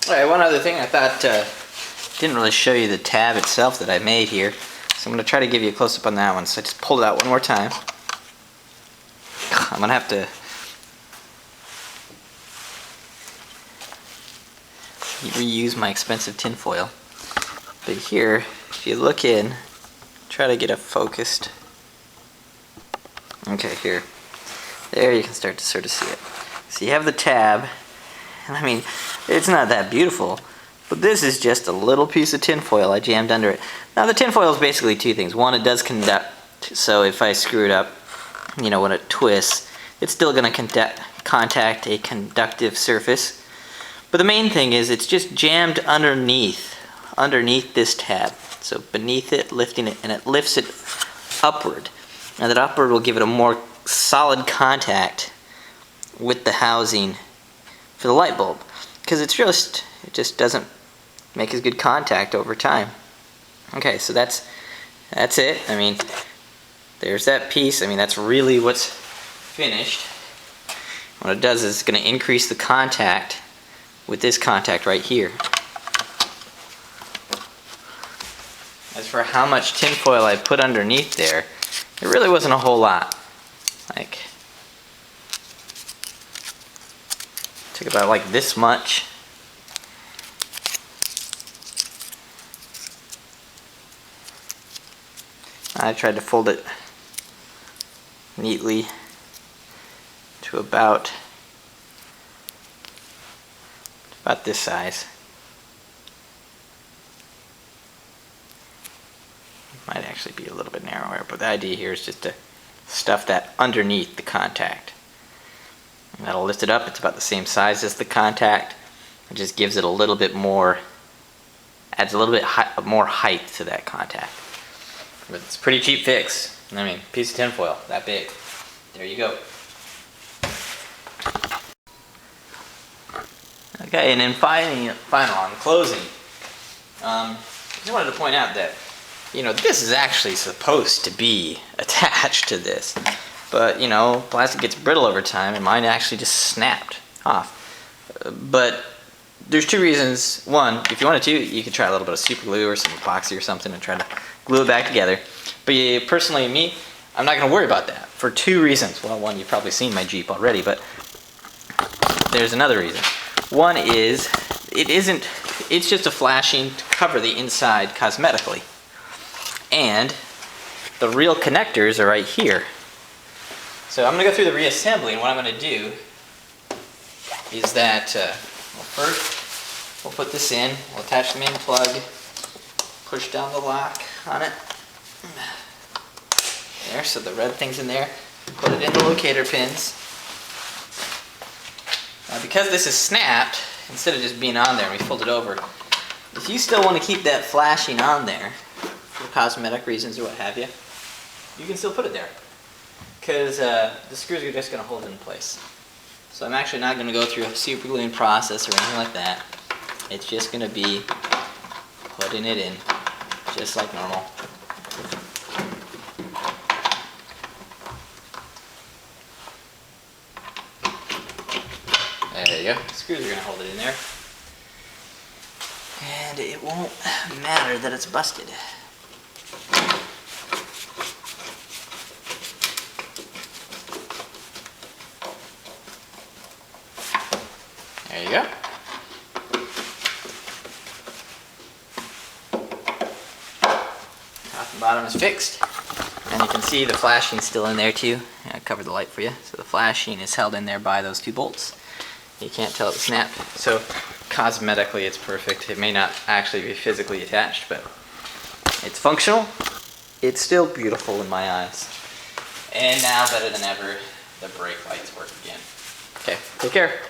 Alright, one other thing I thought, didn't really show you the tab itself that I made here. So I'm going to try to give you a close-up on that one. So I just pulled it out one more time. I'm going to have to reuse my expensive tin foil. But here, if you look in, try to get a focused. Okay, here. There you can start to sort of see it. So you have the tab, and I mean, it's not that beautiful, but this is just a little piece of tin foil I jammed under it. Now the tin foil is basically two things. One, it does conduct, so if I screw it up, you know, when it twists, it's still going to contact a conductive surface. But the main thing is it's just jammed underneath this tab. So beneath it, lifting it, and it lifts it upward. Now that upward will give it a more solid contact with the housing for the light bulb, because it just doesn't make as good contact over time. Okay, so that's it. I mean, there's that piece. I mean, that's really what's finished. What it does is it's going to increase the contact with this contact right here. As for how much tin foil I put underneath there, it really wasn't a whole lot. Like, took about like this much. I tried to fold it neatly to about this size. Might actually be a little bit narrower, but the idea here is just to stuff that underneath the contact. And that'll lift it up. It's about the same size as the contact. It just gives it a little bit more, adds a little bit more height to that contact. But it's a pretty cheap fix. I mean, piece of tin foil, that big. There you go. Okay, and then final on closing. I just wanted to point out that, you know, this is actually supposed to be attached to this. But, you know, plastic gets brittle over time, and mine actually just snapped off. But there's two reasons. One, if you wanted to, you could try a little bit of super glue or some epoxy or something and try to glue it back together. But personally, me, I'm not going to worry about that for two reasons. Well, one, you've probably seen my Jeep already, but there's another reason. One is, it's just a flashing to cover the inside cosmetically. And the real connectors are right here. So I'm going to go through the reassembly, and what I'm going to do is that, well, first we'll put this in, we'll attach the main plug, push down the lock on it, there, so the red thing's in there, put it in the locator pins. Now because this is snapped, instead of just being on there and we fold it over, if you still want to keep that flashing on there, for cosmetic reasons or what have you, you can still put it there. Because the screws are just going to hold it in place. So I'm actually not going to go through a super gluing process or anything like that. It's just going to be putting it in, just like normal. There you go. The screws are going to hold it in there. And it won't matter that it's busted. There you go. Top and bottom is fixed. And you can see the flashing's still in there too. I covered the light for you. So the flashing is held in there by those two bolts. You can't tell it snapped. So cosmetically it's perfect. It may not actually be physically attached, but it's functional. It's still beautiful in my eyes. And now, better than ever, the brake lights work again. Okay, take care.